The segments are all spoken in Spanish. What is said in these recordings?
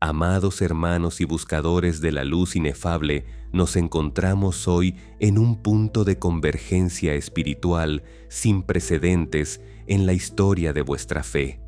Amados hermanos y buscadores de la luz inefable, nos encontramos hoy en un punto de convergencia espiritual sin precedentes en la historia de vuestra fe.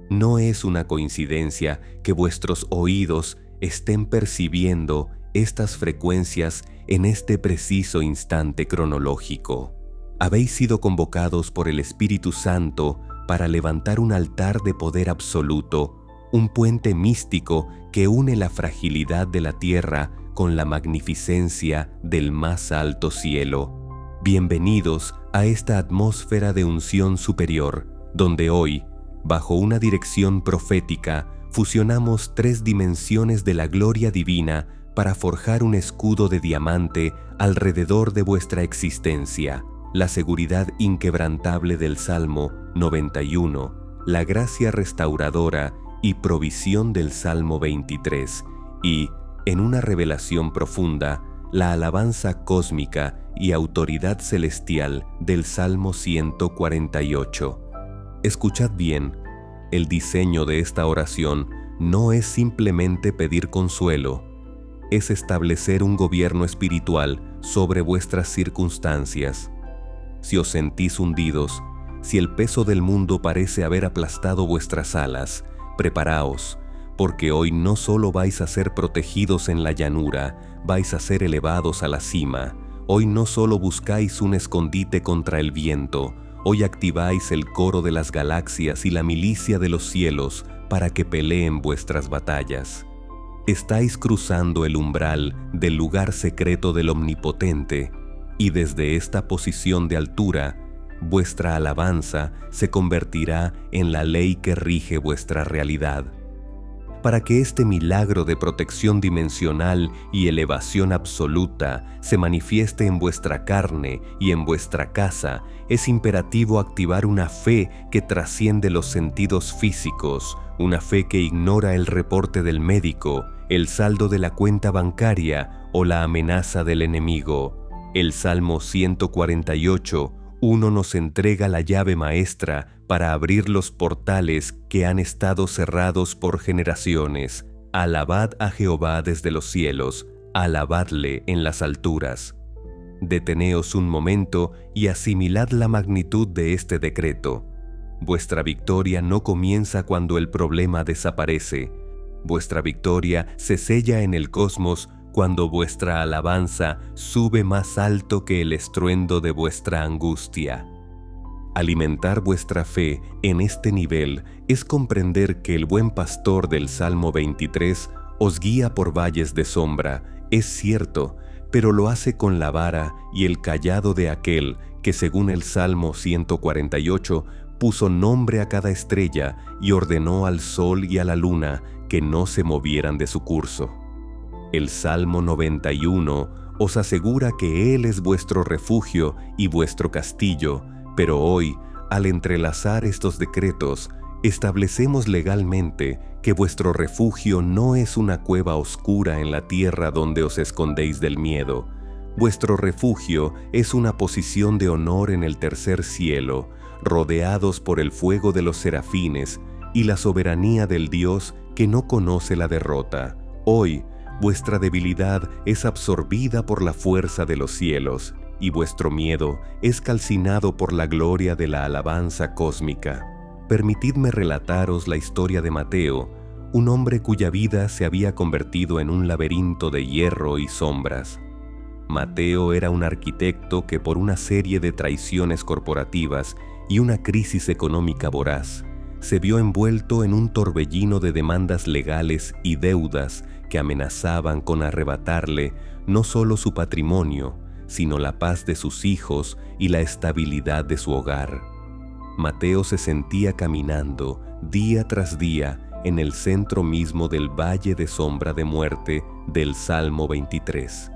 No es una coincidencia que vuestros oídos estén percibiendo estas frecuencias en este preciso instante cronológico. Habéis sido convocados por el Espíritu Santo para levantar un altar de poder absoluto, un puente místico que une la fragilidad de la tierra con la magnificencia del más alto cielo. Bienvenidos a esta atmósfera de unción superior, donde hoy, bajo una dirección profética, fusionamos 3 dimensiones de la gloria divina para forjar un escudo de diamante alrededor de vuestra existencia, la seguridad inquebrantable del Salmo 91, la gracia restauradora y provisión del Salmo 23 y, en una revelación profunda, la alabanza cósmica y autoridad celestial del Salmo 148. Escuchad bien, el diseño de esta oración no es simplemente pedir consuelo, es establecer un gobierno espiritual sobre vuestras circunstancias. Si os sentís hundidos, si el peso del mundo parece haber aplastado vuestras alas, preparaos, porque hoy no solo vais a ser protegidos en la llanura, vais a ser elevados a la cima. Hoy no solo buscáis un escondite contra el viento, hoy activáis el coro de las galaxias y la milicia de los cielos para que peleen vuestras batallas. Estáis cruzando el umbral del lugar secreto del Omnipotente, y desde esta posición de altura, vuestra alabanza se convertirá en la ley que rige vuestra realidad. Para que este milagro de protección dimensional y elevación absoluta se manifieste en vuestra carne y en vuestra casa, es imperativo activar una fe que trasciende los sentidos físicos, una fe que ignora el reporte del médico, el saldo de la cuenta bancaria o la amenaza del enemigo. El Salmo 148 nos entrega la llave maestra para abrir los portales que han estado cerrados por generaciones. Alabad a Jehová desde los cielos, alabadle en las alturas. Deteneos un momento y asimilad la magnitud de este decreto. Vuestra victoria no comienza cuando el problema desaparece. Vuestra victoria se sella en el cosmos cuando vuestra alabanza sube más alto que el estruendo de vuestra angustia. Alimentar vuestra fe en este nivel es comprender que el buen pastor del Salmo 23 os guía por valles de sombra, es cierto, pero lo hace con la vara y el cayado de aquel que, según el Salmo 148, puso nombre a cada estrella y ordenó al sol y a la luna que no se movieran de su curso. El Salmo 91 os asegura que Él es vuestro refugio y vuestro castillo, pero hoy, al entrelazar estos decretos, establecemos legalmente que vuestro refugio no es una cueva oscura en la tierra donde os escondéis del miedo. Vuestro refugio es una posición de honor en el tercer cielo, rodeados por el fuego de los serafines y la soberanía del Dios que no conoce la derrota. Hoy, vuestra debilidad es absorbida por la fuerza de los cielos, y vuestro miedo es calcinado por la gloria de la alabanza cósmica. Permitidme relataros la historia de Mateo, un hombre cuya vida se había convertido en un laberinto de hierro y sombras. Mateo era un arquitecto que, por una serie de traiciones corporativas y una crisis económica voraz, se vio envuelto en un torbellino de demandas legales y deudas que amenazaban con arrebatarle no solo su patrimonio, sino la paz de sus hijos y la estabilidad de su hogar. Mateo se sentía caminando día tras día en el centro mismo del valle de sombra de muerte del Salmo 23.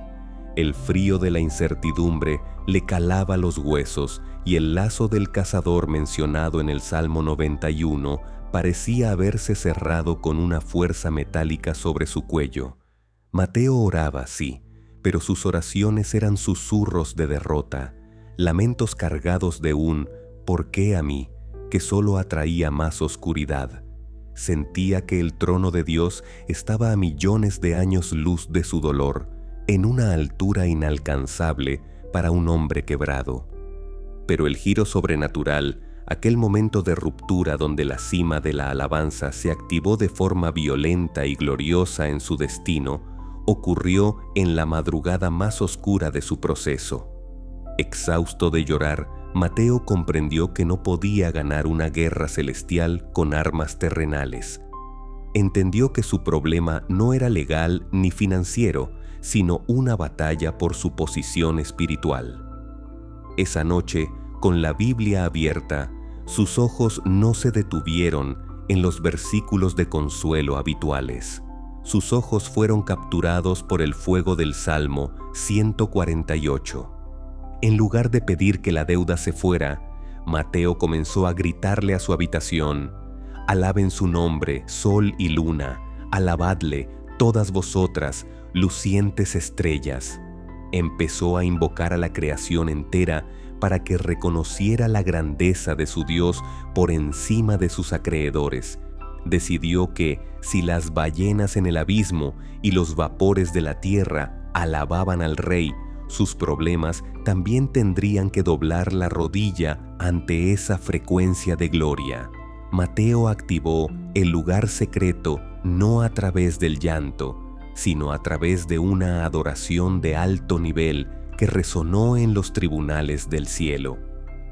El frío de la incertidumbre le calaba los huesos y el lazo del cazador mencionado en el Salmo 91 parecía haberse cerrado con una fuerza metálica sobre su cuello. Mateo oraba, sí, pero sus oraciones eran susurros de derrota, lamentos cargados de un «¿por qué a mí?», que solo atraía más oscuridad. Sentía que el trono de Dios estaba a millones de años luz de su dolor, en una altura inalcanzable para un hombre quebrado. Pero el giro sobrenatural, aquel momento de ruptura donde la cima de la alabanza se activó de forma violenta y gloriosa en su destino, ocurrió en la madrugada más oscura de su proceso. Exhausto de llorar, Mateo comprendió que no podía ganar una guerra celestial con armas terrenales. Entendió que su problema no era legal ni financiero, sino una batalla por su posición espiritual. Esa noche, con la Biblia abierta, sus ojos no se detuvieron en los versículos de consuelo habituales. Sus ojos fueron capturados por el fuego del Salmo 148. En lugar de pedir que la deuda se fuera, Mateo comenzó a gritarle a su habitación: «Alaben su nombre, sol y luna, alabadle, todas vosotras, lucientes estrellas». Empezó a invocar a la creación entera para que reconociera la grandeza de su Dios por encima de sus acreedores. Decidió que, si las ballenas en el abismo y los vapores de la tierra alababan al Rey, sus problemas también tendrían que doblar la rodilla ante esa frecuencia de gloria. Mateo activó el lugar secreto no a través del llanto, sino a través de una adoración de alto nivel que resonó en los tribunales del cielo.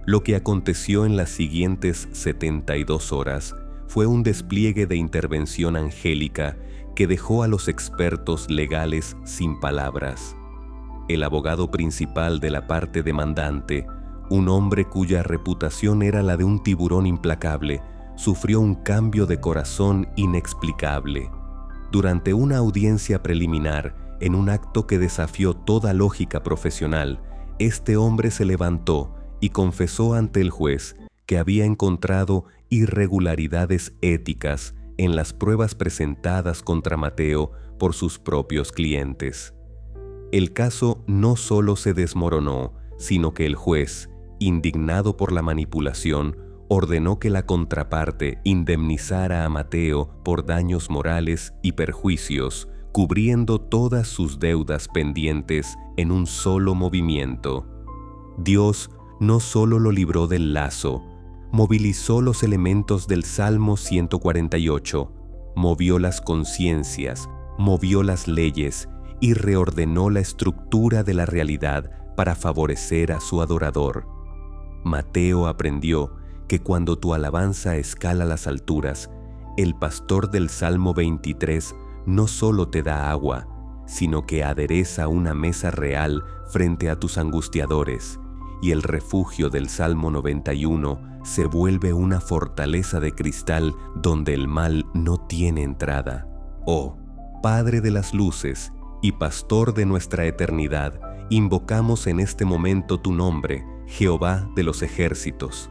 Lo que aconteció en las siguientes 72 horas fue un despliegue de intervención angélica que dejó a los expertos legales sin palabras. El abogado principal de la parte demandante, un hombre cuya reputación era la de un tiburón implacable, sufrió un cambio de corazón inexplicable. Durante una audiencia preliminar, en un acto que desafió toda lógica profesional, este hombre se levantó y confesó ante el juez que había encontrado irregularidades éticas en las pruebas presentadas contra Mateo por sus propios clientes. El caso no solo se desmoronó, sino que el juez, indignado por la manipulación, ordenó que la contraparte indemnizara a Mateo por daños morales y perjuicios, cubriendo todas sus deudas pendientes en un solo movimiento. Dios no solo lo libró del lazo, movilizó los elementos del Salmo 148, movió las conciencias, movió las leyes y reordenó la estructura de la realidad para favorecer a su adorador. Mateo aprendió que cuando tu alabanza escala las alturas, el pastor del Salmo 23 no solo te da agua, sino que adereza una mesa real frente a tus angustiadores, y el refugio del Salmo 91 se vuelve una fortaleza de cristal donde el mal no tiene entrada. Oh, Padre de las luces y Pastor de nuestra eternidad, invocamos en este momento tu nombre, Jehová de los ejércitos.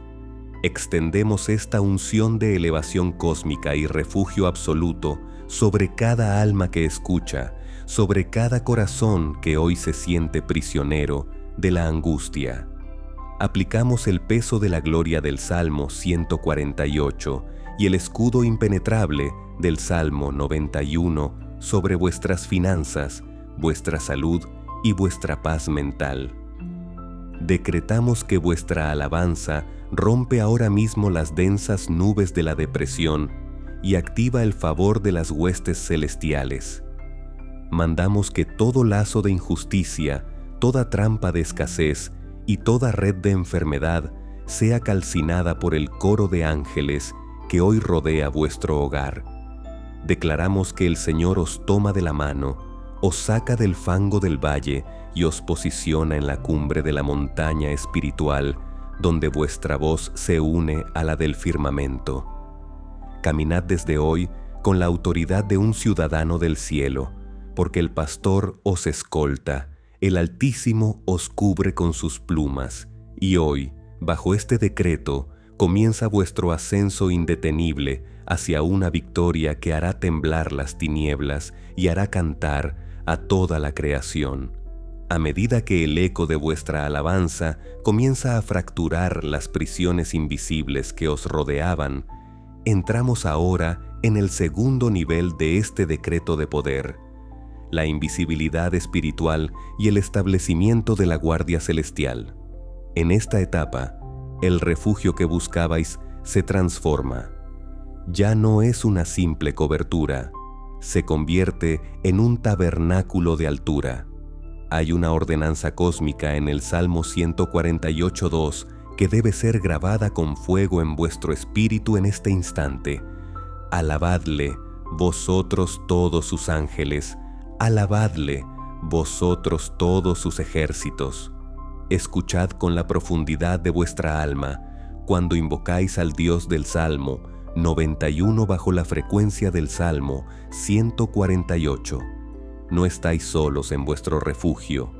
Extendemos esta unción de elevación cósmica y refugio absoluto sobre cada alma que escucha, sobre cada corazón que hoy se siente prisionero de la angustia. Aplicamos el peso de la gloria del Salmo 148 y el escudo impenetrable del Salmo 91 sobre vuestras finanzas, vuestra salud y vuestra paz mental. Decretamos que vuestra alabanza rompe ahora mismo las densas nubes de la depresión y activa el favor de las huestes celestiales. Mandamos que todo lazo de injusticia, toda trampa de escasez y toda red de enfermedad sea calcinada por el coro de ángeles que hoy rodea vuestro hogar. Declaramos que el Señor os toma de la mano, os saca del fango del valle y os posiciona en la cumbre de la montaña espiritual, donde vuestra voz se une a la del firmamento. Caminad desde hoy con la autoridad de un ciudadano del cielo, porque el pastor os escolta, el Altísimo os cubre con sus plumas, y hoy, bajo este decreto, comienza vuestro ascenso indetenible hacia una victoria que hará temblar las tinieblas y hará cantar a toda la creación. A medida que el eco de vuestra alabanza comienza a fracturar las prisiones invisibles que os rodeaban, entramos ahora en el segundo nivel de este decreto de poder, la invisibilidad espiritual y el establecimiento de la guardia celestial. En esta etapa, el refugio que buscabais se transforma. Ya no es una simple cobertura, se convierte en un tabernáculo de altura. Hay una ordenanza cósmica en el Salmo 148:2 que debe ser grabada con fuego en vuestro espíritu en este instante. Alabadle, vosotros todos sus ángeles, alabadle, vosotros todos sus ejércitos. Escuchad con la profundidad de vuestra alma, cuando invocáis al Dios del Salmo 91 bajo la frecuencia del Salmo 148. No estáis solos en vuestro refugio.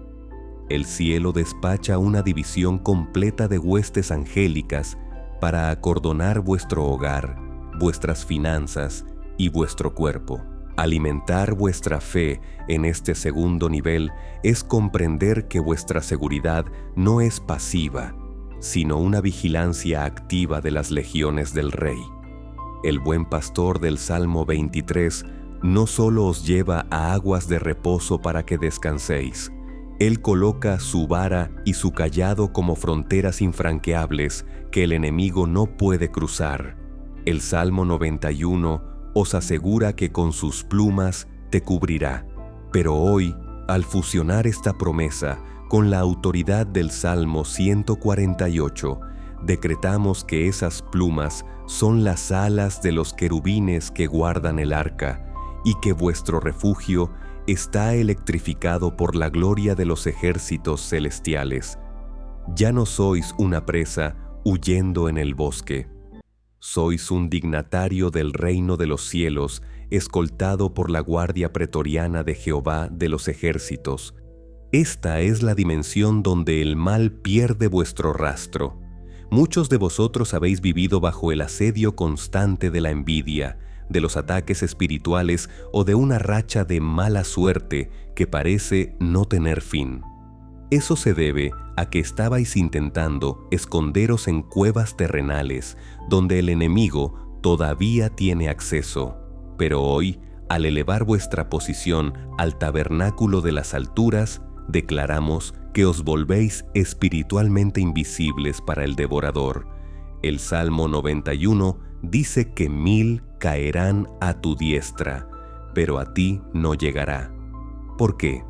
El cielo despacha una división completa de huestes angélicas para acordonar vuestro hogar, vuestras finanzas y vuestro cuerpo. Alimentar vuestra fe en este segundo nivel es comprender que vuestra seguridad no es pasiva, sino una vigilancia activa de las legiones del Rey. El buen pastor del Salmo 23 no solo os lleva a aguas de reposo para que descanséis, Él coloca su vara y su cayado como fronteras infranqueables que el enemigo no puede cruzar. El Salmo 91 os asegura que con sus plumas te cubrirá. Pero hoy, al fusionar esta promesa con la autoridad del Salmo 148, decretamos que esas plumas son las alas de los querubines que guardan el arca y que vuestro refugio está electrificado por la gloria de los ejércitos celestiales. Ya no sois una presa huyendo en el bosque. Sois un dignatario del reino de los cielos, escoltado por la guardia pretoriana de Jehová de los ejércitos. Esta es la dimensión donde el mal pierde vuestro rastro. Muchos de vosotros habéis vivido bajo el asedio constante de la envidia, de los ataques espirituales o de una racha de mala suerte que parece no tener fin. Eso se debe a que estabais intentando esconderos en cuevas terrenales donde el enemigo todavía tiene acceso. Pero hoy, al elevar vuestra posición al tabernáculo de las alturas, declaramos que os volvéis espiritualmente invisibles para el devorador. El Salmo 91 dice que 1000 caerán a tu diestra, pero a ti no llegará. ¿Por qué?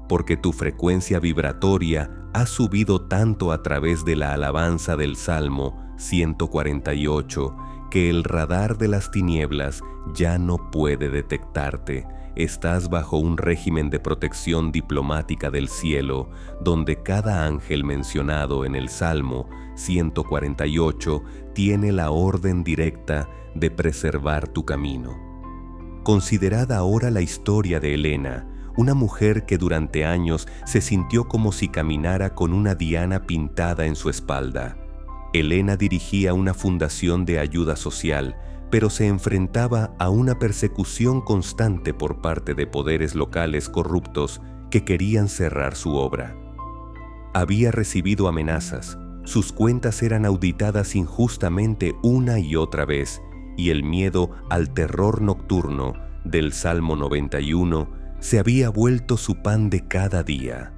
Porque tu frecuencia vibratoria ha subido tanto a través de la alabanza del Salmo 148 que el radar de las tinieblas ya no puede detectarte. Estás bajo un régimen de protección diplomática del cielo, donde cada ángel mencionado en el Salmo 148 tiene la orden directa de preservar tu camino. Considerad ahora la historia de Elena, una mujer que durante años se sintió como si caminara con una diana pintada en su espalda. Elena dirigía una fundación de ayuda social, pero se enfrentaba a una persecución constante por parte de poderes locales corruptos que querían cerrar su obra. Había recibido amenazas, sus cuentas eran auditadas injustamente una y otra vez, y el miedo al terror nocturno del Salmo 91 se había vuelto su pan de cada día.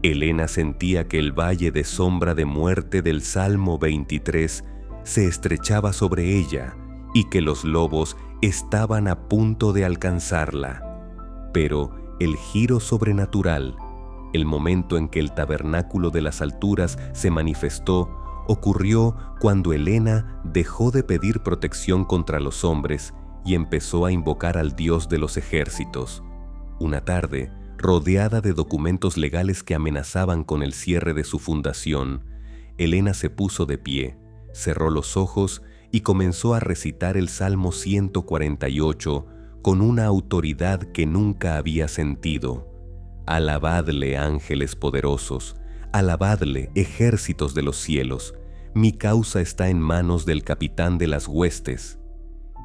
Elena sentía que el valle de sombra de muerte del Salmo 23 se estrechaba sobre ella, y que los lobos estaban a punto de alcanzarla. Pero el giro sobrenatural, el momento en que el tabernáculo de las alturas se manifestó, ocurrió cuando Elena dejó de pedir protección contra los hombres y empezó a invocar al Dios de los ejércitos. Una tarde, rodeada de documentos legales que amenazaban con el cierre de su fundación, Elena se puso de pie, cerró los ojos y comenzó a recitar el Salmo 148 con una autoridad que nunca había sentido. Alabadle, ángeles poderosos, alabadle, ejércitos de los cielos. Mi causa está en manos del capitán de las huestes.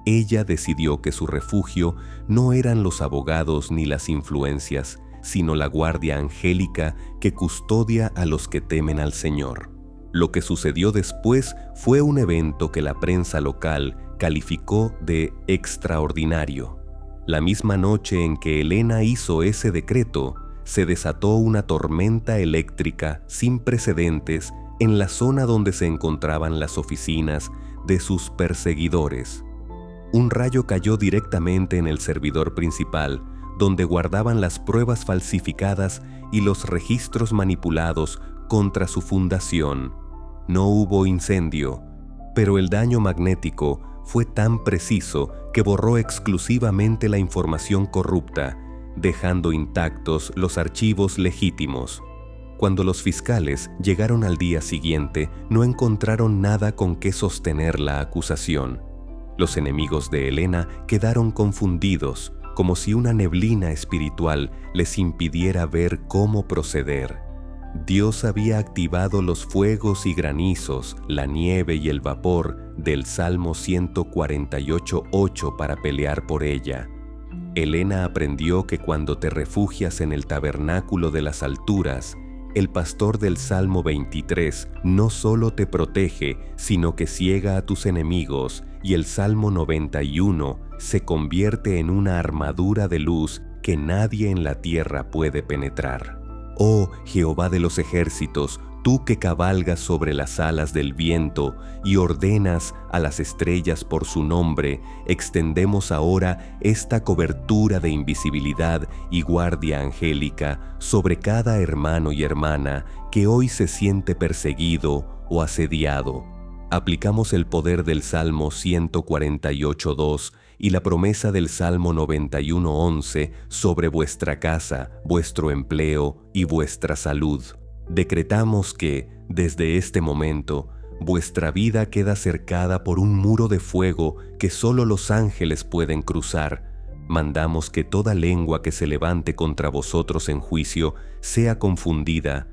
Ella decidió que su refugio no eran los abogados ni las influencias, sino la guardia angélica que custodia a los que temen al Señor. Lo que sucedió después fue un evento que la prensa local calificó de extraordinario. La misma noche en que Elena hizo ese decreto, se desató una tormenta eléctrica sin precedentes en la zona donde se encontraban las oficinas de sus perseguidores. Un rayo cayó directamente en el servidor principal, donde guardaban las pruebas falsificadas y los registros manipulados contra su fundación. No hubo incendio, pero el daño magnético fue tan preciso que borró exclusivamente la información corrupta, dejando intactos los archivos legítimos. Cuando los fiscales llegaron al día siguiente, no encontraron nada con qué sostener la acusación. Los enemigos de Elena quedaron confundidos, como si una neblina espiritual les impidiera ver cómo proceder. Dios había activado los fuegos y granizos, la nieve y el vapor del Salmo 148:8 para pelear por ella. Elena aprendió que cuando te refugias en el tabernáculo de las alturas, el pastor del Salmo 23 no solo te protege, sino que ciega a tus enemigos, y el Salmo 91 se convierte en una armadura de luz que nadie en la tierra puede penetrar. Oh Jehová de los ejércitos, tú que cabalgas sobre las alas del viento y ordenas a las estrellas por su nombre, extendemos ahora esta cobertura de invisibilidad y guardia angélica sobre cada hermano y hermana que hoy se siente perseguido o asediado. Aplicamos el poder del Salmo 148:2 y la promesa del Salmo 91:11 sobre vuestra casa, vuestro empleo y vuestra salud. Decretamos que, desde este momento, vuestra vida queda cercada por un muro de fuego que solo los ángeles pueden cruzar. Mandamos que toda lengua que se levante contra vosotros en juicio sea confundida,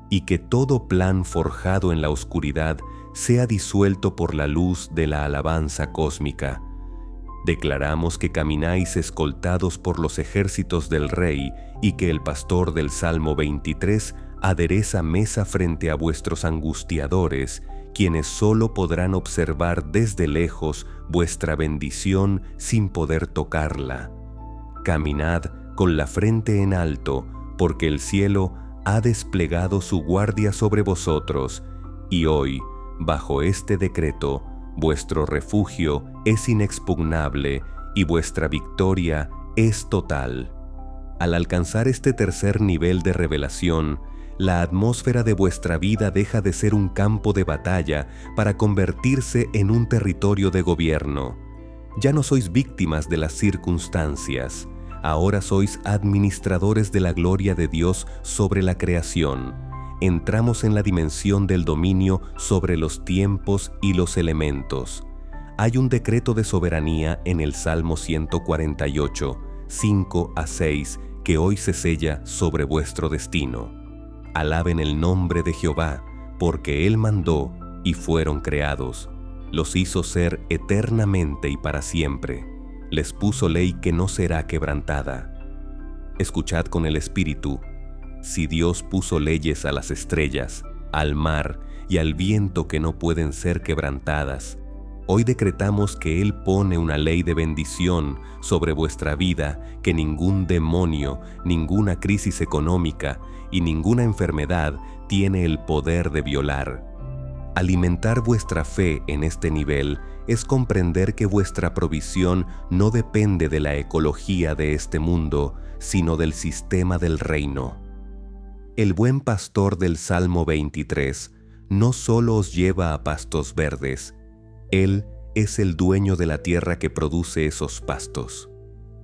y que todo plan forjado en la oscuridad sea disuelto por la luz de la alabanza cósmica. Declaramos que camináis escoltados por los ejércitos del Rey y que el pastor del Salmo 23 adereza mesa frente a vuestros angustiadores, quienes solo podrán observar desde lejos vuestra bendición sin poder tocarla. Caminad con la frente en alto, porque el cielo ha desplegado su guardia sobre vosotros, y hoy, bajo este decreto, vuestro refugio es inexpugnable y vuestra victoria es total. Al alcanzar este tercer nivel de revelación, la atmósfera de vuestra vida deja de ser un campo de batalla para convertirse en un territorio de gobierno. Ya no sois víctimas de las circunstancias, ahora sois administradores de la gloria de Dios sobre la creación. Entramos en la dimensión del dominio sobre los tiempos y los elementos. Hay un decreto de soberanía en el Salmo 148, 5-6, que hoy se sella sobre vuestro destino. Alaben el nombre de Jehová, porque Él mandó y fueron creados. Los hizo ser eternamente y para siempre. Les puso ley que no será quebrantada. Escuchad con el espíritu. Si Dios puso leyes a las estrellas, al mar y al viento que no pueden ser quebrantadas, hoy decretamos que Él pone una ley de bendición sobre vuestra vida que ningún demonio, ninguna crisis económica y ninguna enfermedad tiene el poder de violar. Alimentar vuestra fe en este nivel es comprender que vuestra provisión no depende de la ecología de este mundo, sino del sistema del reino. El buen pastor del Salmo 23 no solo os lleva a pastos verdes, Él es el dueño de la tierra que produce esos pastos.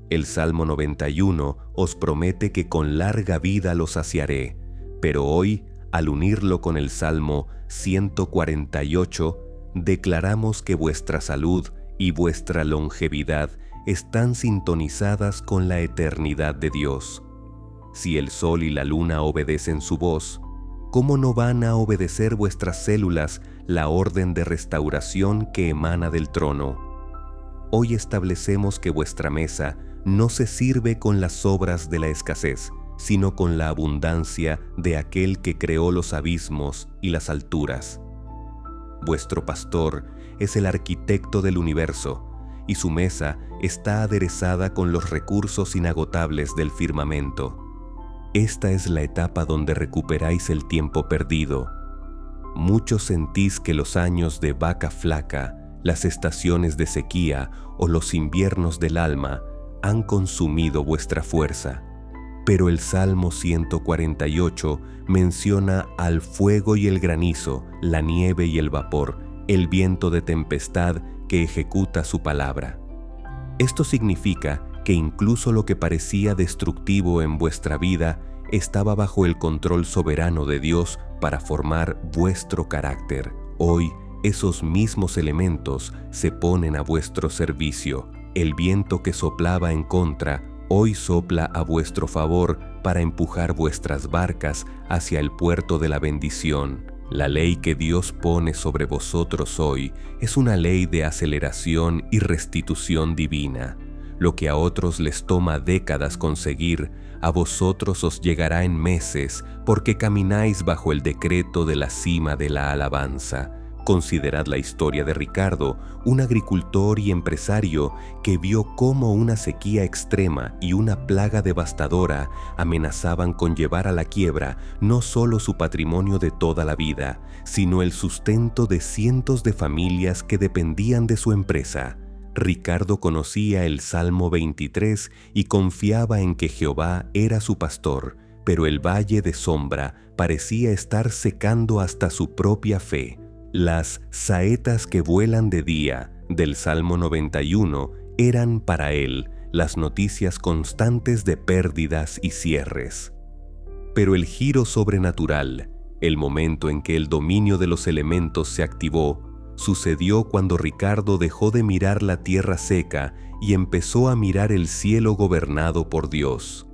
El Salmo 91 os promete que con larga vida los saciaré, pero hoy, al unirlo con el Salmo 148, declaramos que vuestra salud y vuestra longevidad están sintonizadas con la eternidad de Dios. Si el sol y la luna obedecen su voz, ¿cómo no van a obedecer vuestras células la orden de restauración que emana del trono? Hoy establecemos que vuestra mesa no se sirve con las sobras de la escasez, sino con la abundancia de aquel que creó los abismos y las alturas. Vuestro pastor, es el arquitecto del universo, y su mesa está aderezada con los recursos inagotables del firmamento. Esta es la etapa donde recuperáis el tiempo perdido. Muchos sentís que los años de vaca flaca, las estaciones de sequía o los inviernos del alma han consumido vuestra fuerza. Pero el Salmo 148 menciona al fuego y el granizo, la nieve y el vapor, el viento de tempestad que ejecuta su palabra. Esto significa que incluso lo que parecía destructivo en vuestra vida estaba bajo el control soberano de Dios para formar vuestro carácter. Hoy, esos mismos elementos se ponen a vuestro servicio. El viento que soplaba en contra, hoy sopla a vuestro favor para empujar vuestras barcas hacia el puerto de la bendición. La ley que Dios pone sobre vosotros hoy es una ley de aceleración y restitución divina. Lo que a otros les toma décadas conseguir, a vosotros os llegará en meses, porque camináis bajo el decreto de la cima de la alabanza. Considerad la historia de Ricardo, un agricultor y empresario que vio cómo una sequía extrema y una plaga devastadora amenazaban con llevar a la quiebra no solo su patrimonio de toda la vida, sino el sustento de cientos de familias que dependían de su empresa. Ricardo conocía el Salmo 23 y confiaba en que Jehová era su pastor, pero el valle de sombra parecía estar secando hasta su propia fe. Las saetas que vuelan de día del Salmo 91 eran para él las noticias constantes de pérdidas y cierres. Pero el giro sobrenatural, el momento en que el dominio de los elementos se activó, sucedió cuando Ricardo dejó de mirar la tierra seca y empezó a mirar el cielo gobernado por Dios.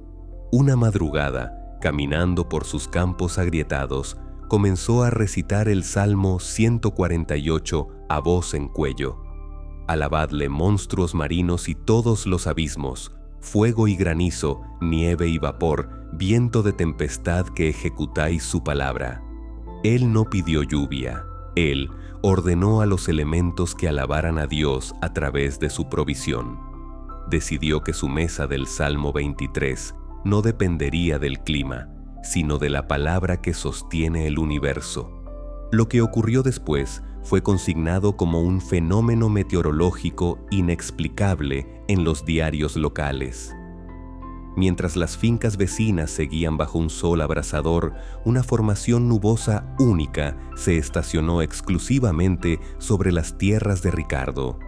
Una madrugada, caminando por sus campos agrietados, comenzó a recitar el Salmo 148 a voz en cuello. Alabadle monstruos marinos y todos los abismos, fuego y granizo, nieve y vapor, viento de tempestad que ejecutáis su palabra. Él no pidió lluvia, él ordenó a los elementos que alabaran a Dios a través de su provisión. Decidió que su mesa del Salmo 23 no dependería del clima, sino de la palabra que sostiene el universo. Lo que ocurrió después fue consignado como un fenómeno meteorológico inexplicable en los diarios locales. Mientras las fincas vecinas seguían bajo un sol abrasador, una formación nubosa única se estacionó exclusivamente sobre las tierras de Ricardo.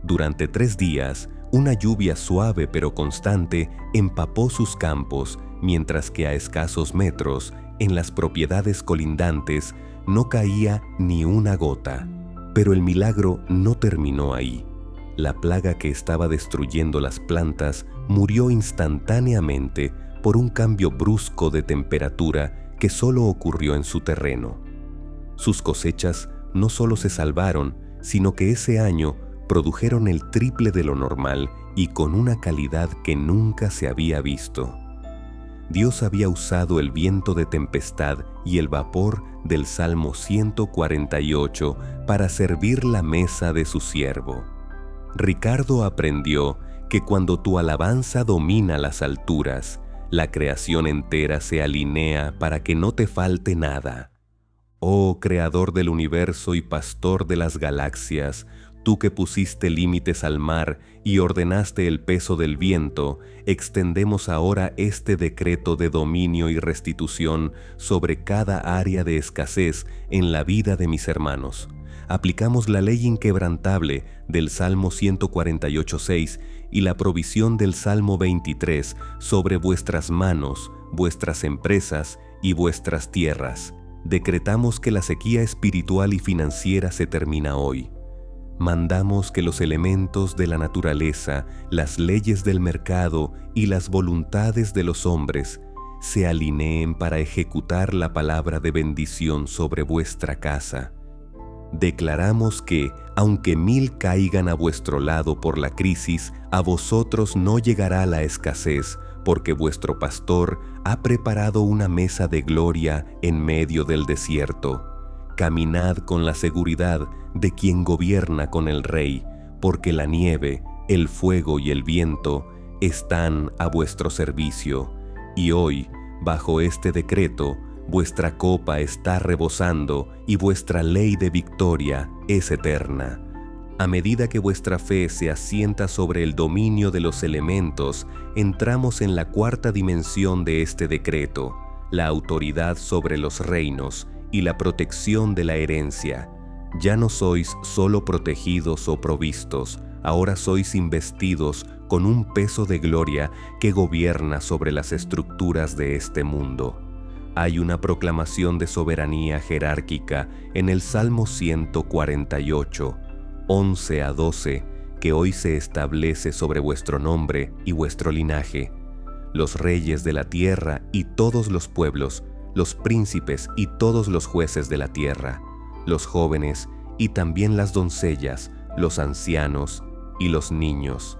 Durante 3 días, una lluvia suave pero constante empapó sus campos, mientras que a escasos metros, en las propiedades colindantes, no caía ni una gota. Pero el milagro no terminó ahí. La plaga que estaba destruyendo las plantas murió instantáneamente por un cambio brusco de temperatura que solo ocurrió en su terreno. Sus cosechas no solo se salvaron, sino que ese año produjeron el triple de lo normal y con una calidad que nunca se había visto. Dios había usado el viento de tempestad y el vapor del Salmo 148 para servir la mesa de su siervo. Ricardo aprendió que cuando tu alabanza domina las alturas, la creación entera se alinea para que no te falte nada. Oh Creador del universo y Pastor de las galaxias, tú que pusiste límites al mar y ordenaste el peso del viento, extendemos ahora este decreto de dominio y restitución sobre cada área de escasez en la vida de mis hermanos. Aplicamos la ley inquebrantable del Salmo 148:6 y la provisión del Salmo 23 sobre vuestras manos, vuestras empresas y vuestras tierras. Decretamos que la sequía espiritual y financiera se termina hoy. Mandamos que los elementos de la naturaleza, las leyes del mercado y las voluntades de los hombres se alineen para ejecutar la palabra de bendición sobre vuestra casa. Declaramos que, aunque 1000 caigan a vuestro lado por la crisis, a vosotros no llegará la escasez, porque vuestro pastor ha preparado una mesa de gloria en medio del desierto. Caminad con la seguridad de quien gobierna con el Rey, porque la nieve, el fuego y el viento están a vuestro servicio. Y hoy, bajo este decreto, vuestra copa está rebosando y vuestra ley de victoria es eterna. A medida que vuestra fe se asienta sobre el dominio de los elementos, entramos en la cuarta dimensión de este decreto, la autoridad sobre los reinos y la protección de la herencia. Ya no sois solo protegidos o provistos, ahora sois investidos con un peso de gloria que gobierna sobre las estructuras de este mundo. Hay una proclamación de soberanía jerárquica en el Salmo 148, 11 a 12, que hoy se establece sobre vuestro nombre y vuestro linaje. Los reyes de la tierra y todos los pueblos, los príncipes y todos los jueces de la tierra, los jóvenes y también las doncellas, los ancianos y los niños.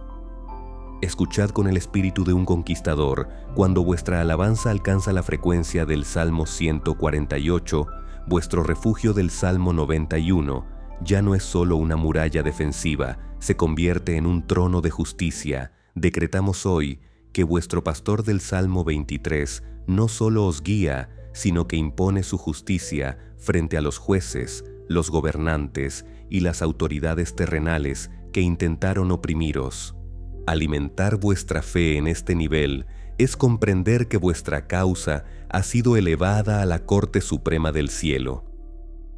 Escuchad con el espíritu de un conquistador cuando vuestra alabanza alcanza la frecuencia del Salmo 148, vuestro refugio del Salmo 91, ya no es solo una muralla defensiva, se convierte en un trono de justicia. Decretamos hoy que vuestro pastor del Salmo 23 no solo os guía, sino que impone su justicia frente a los jueces, los gobernantes y las autoridades terrenales que intentaron oprimiros. Alimentar vuestra fe en este nivel es comprender que vuestra causa ha sido elevada a la Corte Suprema del Cielo.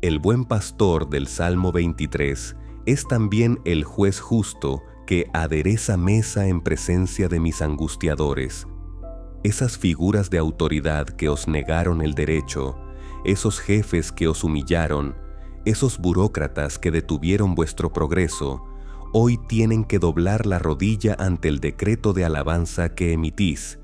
El buen pastor del Salmo 23 es también el juez justo que adereza mesa en presencia de mis angustiadores. Esas figuras de autoridad que os negaron el derecho, esos jefes que os humillaron, esos burócratas que detuvieron vuestro progreso, hoy tienen que doblar la rodilla ante el decreto de alabanza que emitís.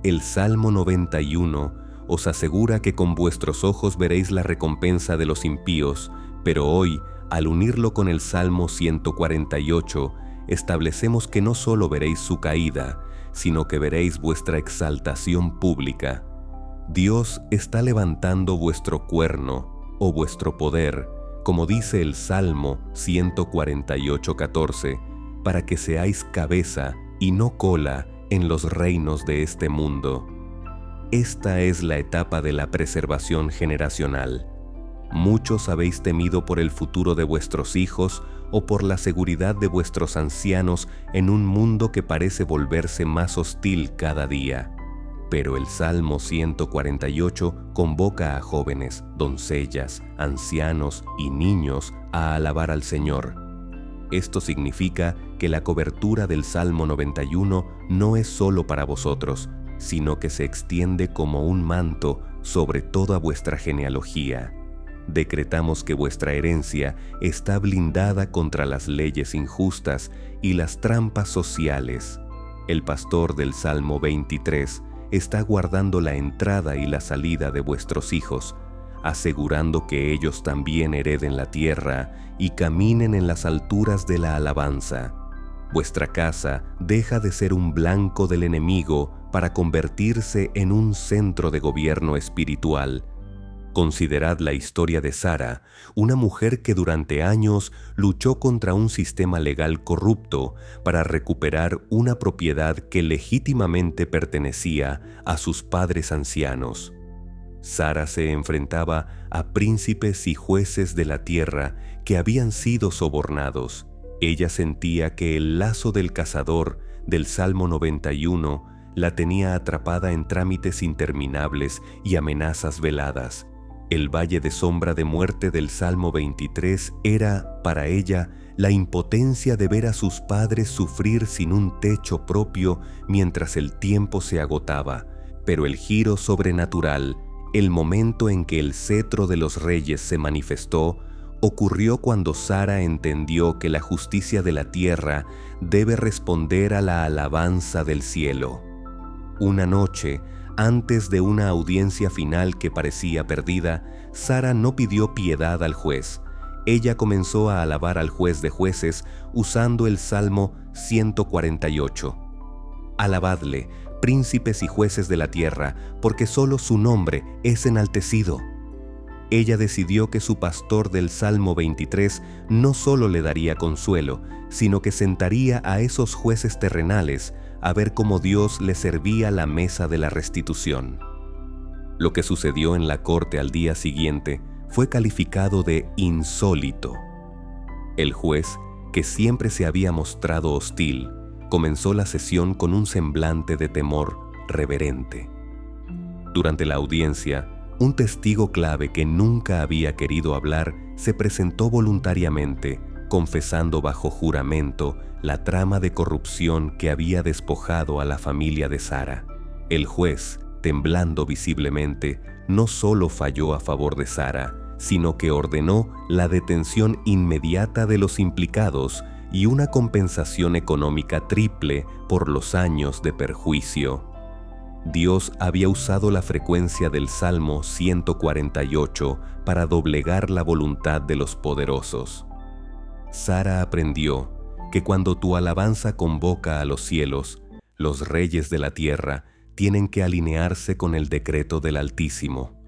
El Salmo 91 os asegura que con vuestros ojos veréis la recompensa de los impíos, pero hoy, al unirlo con el Salmo 148, establecemos que no solo veréis su caída, sino que veréis vuestra exaltación pública. Dios está levantando vuestro cuerno o vuestro poder, como dice el Salmo 148:14, para que seáis cabeza y no cola en los reinos de este mundo. Esta es la etapa de la preservación generacional. Muchos habéis temido por el futuro de vuestros hijos o por la seguridad de vuestros ancianos en un mundo que parece volverse más hostil cada día. Pero el Salmo 148 convoca a jóvenes, doncellas, ancianos y niños a alabar al Señor. Esto significa que la cobertura del Salmo 91 no es solo para vosotros, sino que se extiende como un manto sobre toda vuestra genealogía. Decretamos que vuestra herencia está blindada contra las leyes injustas y las trampas sociales. El pastor del Salmo 23 está guardando la entrada y la salida de vuestros hijos, asegurando que ellos también hereden la tierra y caminen en las alturas de la alabanza. Vuestra casa deja de ser un blanco del enemigo para convertirse en un centro de gobierno espiritual. Considerad la historia de Sara, una mujer que durante años luchó contra un sistema legal corrupto para recuperar una propiedad que legítimamente pertenecía a sus padres ancianos. Sara se enfrentaba a príncipes y jueces de la tierra que habían sido sobornados. Ella sentía que el lazo del cazador del Salmo 91 la tenía atrapada en trámites interminables y amenazas veladas. El valle de sombra de muerte del Salmo 23 era, para ella, la impotencia de ver a sus padres sufrir sin un techo propio mientras el tiempo se agotaba. Pero el giro sobrenatural, el momento en que el cetro de los reyes se manifestó, ocurrió cuando Sara entendió que la justicia de la tierra debe responder a la alabanza del cielo. Una noche, antes de una audiencia final que parecía perdida, Sara no pidió piedad al juez. Ella comenzó a alabar al juez de jueces usando el Salmo 148. Alabadle, príncipes y jueces de la tierra, porque solo su nombre es enaltecido. ella decidió que su pastor del Salmo 23 no solo le daría consuelo, sino que sentaría a esos jueces terrenales a ver cómo Dios le servía la mesa de la restitución. Lo que sucedió en la corte al día siguiente fue calificado de insólito. El juez, que siempre se había mostrado hostil, comenzó la sesión con un semblante de temor reverente. Durante la audiencia, un testigo clave que nunca había querido hablar se presentó voluntariamente, confesando bajo juramento la trama de corrupción que había despojado a la familia de Sara. El juez, temblando visiblemente, no solo falló a favor de Sara, sino que ordenó la detención inmediata de los implicados y una compensación económica triple por los años de perjuicio. Dios había usado la frecuencia del Salmo 148 para doblegar la voluntad de los poderosos. Sara aprendió que cuando tu alabanza convoca a los cielos, los reyes de la tierra tienen que alinearse con el decreto del Altísimo.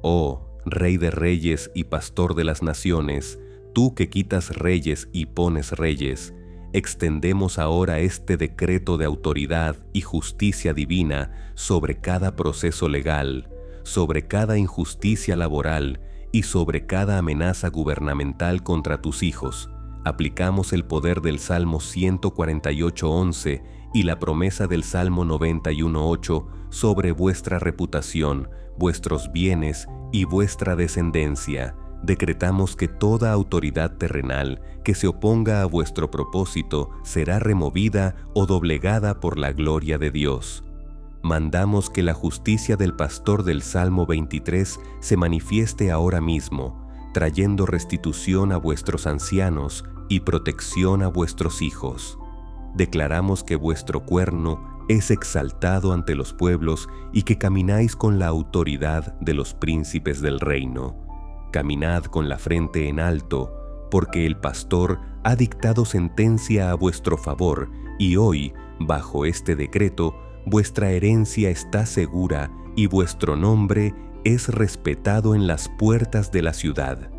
Oh, Rey de reyes y Pastor de las naciones, tú que quitas reyes y pones reyes, extendemos ahora este decreto de autoridad y justicia divina sobre cada proceso legal, sobre cada injusticia laboral y sobre cada amenaza gubernamental contra tus hijos. Aplicamos el poder del Salmo 148:11 y la promesa del Salmo 91:8 sobre vuestra reputación, vuestros bienes y vuestra descendencia. Decretamos que toda autoridad terrenal que se oponga a vuestro propósito será removida o doblegada por la gloria de Dios. Mandamos que la justicia del pastor del Salmo 23 se manifieste ahora mismo, trayendo restitución a vuestros ancianos y protección a vuestros hijos. Declaramos que vuestro cuerno es exaltado ante los pueblos y que camináis con la autoridad de los príncipes del reino. Caminad con la frente en alto, porque el pastor ha dictado sentencia a vuestro favor, y hoy, bajo este decreto, vuestra herencia está segura y vuestro nombre es respetado en las puertas de la ciudad.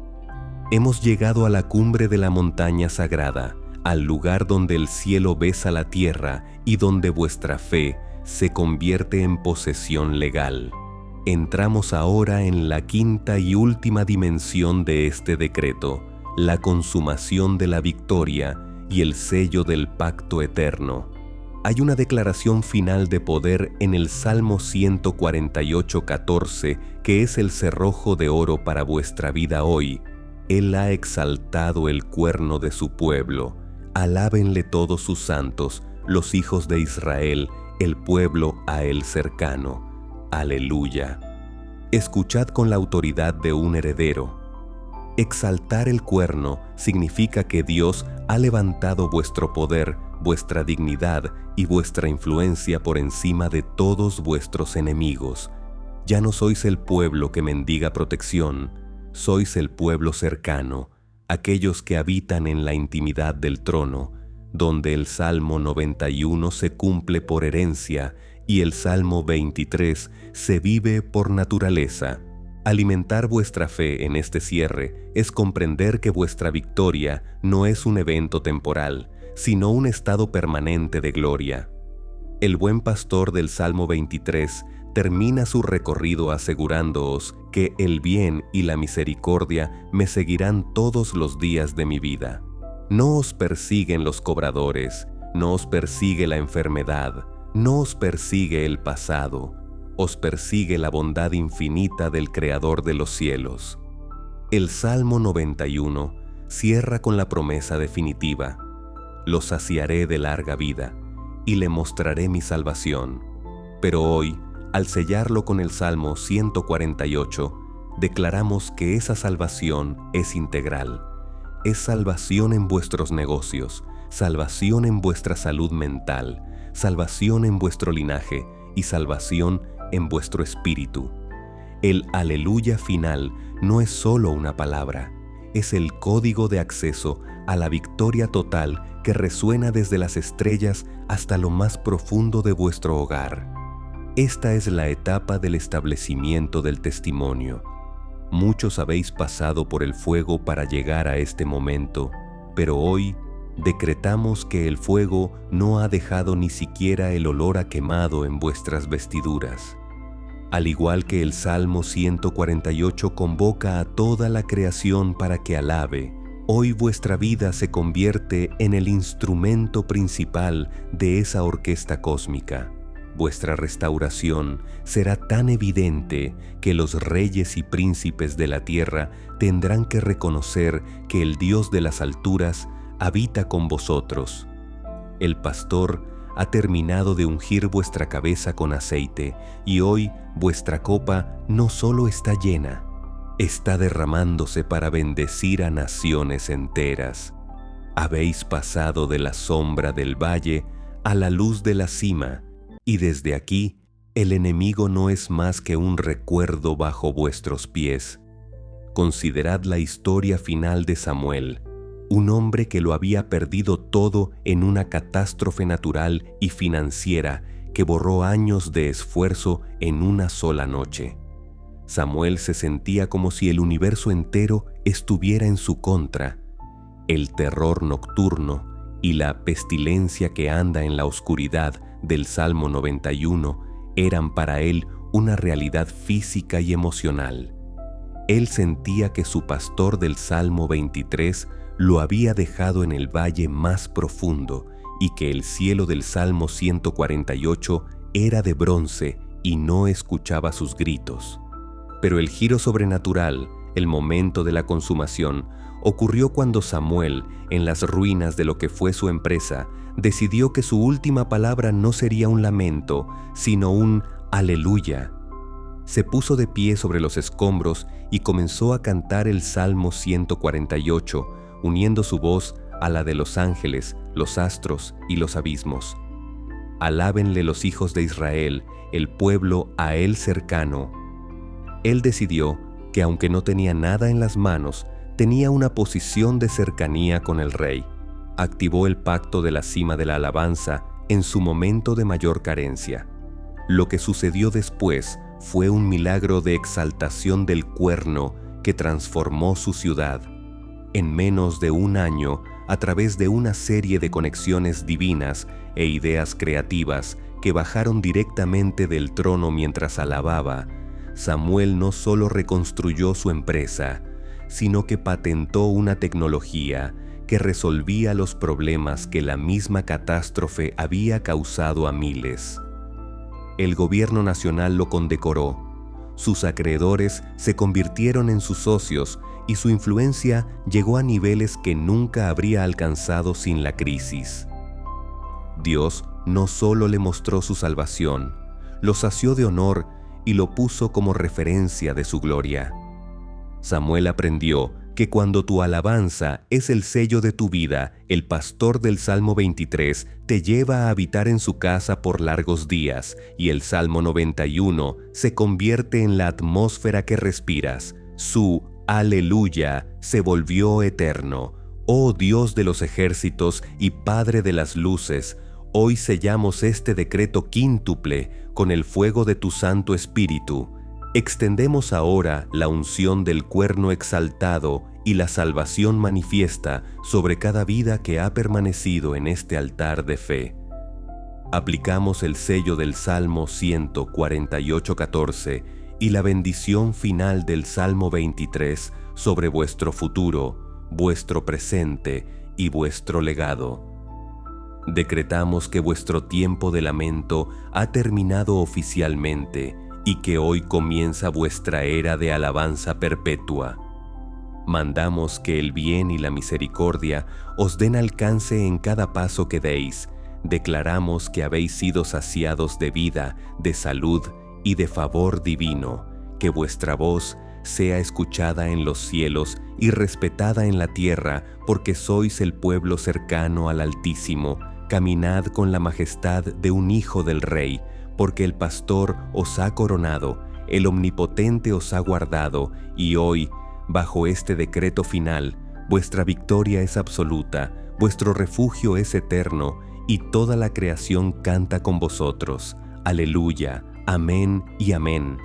Hemos llegado a la cumbre de la montaña sagrada, al lugar donde el cielo besa la tierra y donde vuestra fe se convierte en posesión legal. Entramos ahora en la quinta y última dimensión de este decreto, la consumación de la victoria y el sello del pacto eterno. Hay una declaración final de poder en el Salmo 148:14, que es el cerrojo de oro para vuestra vida hoy. Él ha exaltado el cuerno de su pueblo. Alábenle todos sus santos, los hijos de Israel, el pueblo a él cercano. Aleluya. Escuchad con la autoridad de un heredero. Exaltar el cuerno significa que Dios ha levantado vuestro poder, vuestra dignidad y vuestra influencia por encima de todos vuestros enemigos. Ya no sois el pueblo que mendiga protección, sois el pueblo cercano, aquellos que habitan en la intimidad del trono, donde el Salmo 91 se cumple por herencia y el Salmo 23 se vive por naturaleza. Alimentar vuestra fe en este cierre es comprender que vuestra victoria no es un evento temporal, sino un estado permanente de gloria. El buen pastor del Salmo 23 termina su recorrido asegurándoos que el bien y la misericordia me seguirán todos los días de mi vida. No os persiguen los cobradores, no os persigue la enfermedad, no os persigue el pasado, os persigue la bondad infinita del Creador de los cielos. El Salmo 91 cierra con la promesa definitiva: lo saciaré de larga vida y le mostraré mi salvación. Pero hoy, al sellarlo con el Salmo 148, declaramos que esa salvación es integral. Es salvación en vuestros negocios, salvación en vuestra salud mental, salvación en vuestro linaje y salvación en vuestro espíritu. El aleluya final no es solo una palabra, es el código de acceso a la victoria total que resuena desde las estrellas hasta lo más profundo de vuestro hogar. Esta es la etapa del establecimiento del testimonio. Muchos habéis pasado por el fuego para llegar a este momento, pero hoy decretamos que el fuego no ha dejado ni siquiera el olor a quemado en vuestras vestiduras. Al igual que el Salmo 148 convoca a toda la creación para que alabe, hoy vuestra vida se convierte en el instrumento principal de esa orquesta cósmica. Vuestra restauración será tan evidente que los reyes y príncipes de la tierra tendrán que reconocer que el Dios de las alturas habita con vosotros. El pastor ha terminado de ungir vuestra cabeza con aceite, y hoy vuestra copa no solo está llena, está derramándose para bendecir a naciones enteras. Habéis pasado de la sombra del valle a la luz de la cima, y desde aquí el enemigo no es más que un recuerdo bajo vuestros pies. Considerad la historia final de Samuel, un hombre que lo había perdido todo en una catástrofe natural y financiera que borró años de esfuerzo en una sola noche. Samuel se sentía como si el universo entero estuviera en su contra. El terror nocturno y la pestilencia que anda en la oscuridad del Salmo 91 eran para él una realidad física y emocional. Él sentía que su pastor del Salmo 23 lo había dejado en el valle más profundo y que el cielo del Salmo 148 era de bronce y no escuchaba sus gritos. Pero el giro sobrenatural, el momento de la consumación, ocurrió cuando Samuel, en las ruinas de lo que fue su empresa, decidió que su última palabra no sería un lamento, sino un aleluya. Se puso de pie sobre los escombros y comenzó a cantar el Salmo 148, uniendo su voz a la de los ángeles, los astros y los abismos. Alábenle los hijos de Israel, el pueblo a él cercano. Él decidió que aunque no tenía nada en las manos, tenía una posición de cercanía con el rey. Activó el pacto de la cima de la alabanza en su momento de mayor carencia. Lo que sucedió después fue un milagro de exaltación del cuerno que transformó su ciudad. En menos de un año, a través de una serie de conexiones divinas e ideas creativas que bajaron directamente del trono mientras alababa, Samuel no solo reconstruyó su empresa, sino que patentó una tecnología que resolvía los problemas que la misma catástrofe había causado a miles. El gobierno nacional lo condecoró, sus acreedores se convirtieron en sus socios y su influencia llegó a niveles que nunca habría alcanzado sin la crisis. Dios no solo le mostró su salvación, lo sació de honor y lo puso como referencia de su gloria. Samuel aprendió que cuando tu alabanza es el sello de tu vida, el pastor del Salmo 23 te lleva a habitar en su casa por largos días, y el Salmo 91 se convierte en la atmósfera que respiras. Su aleluya se volvió eterno. Oh Dios de los ejércitos y Padre de las luces, hoy sellamos este decreto quíntuple con el fuego de tu Santo Espíritu. Extendemos ahora la unción del cuerno exaltado y la salvación manifiesta sobre cada vida que ha permanecido en este altar de fe. Aplicamos el sello del Salmo 148:14 y la bendición final del Salmo 23 sobre vuestro futuro, vuestro presente y vuestro legado. Decretamos que vuestro tiempo de lamento ha terminado oficialmente y que hoy comienza vuestra era de alabanza perpetua. Mandamos que el bien y la misericordia os den alcance en cada paso que deis. Declaramos que habéis sido saciados de vida, de salud y de favor divino, que vuestra voz sea escuchada en los cielos y respetada en la tierra, porque sois el pueblo cercano al Altísimo. Caminad con la majestad de un hijo del Rey, porque el pastor os ha coronado, el Omnipotente os ha guardado, y hoy, bajo este decreto final, vuestra victoria es absoluta, vuestro refugio es eterno, y toda la creación canta con vosotros. Aleluya, amén y amén.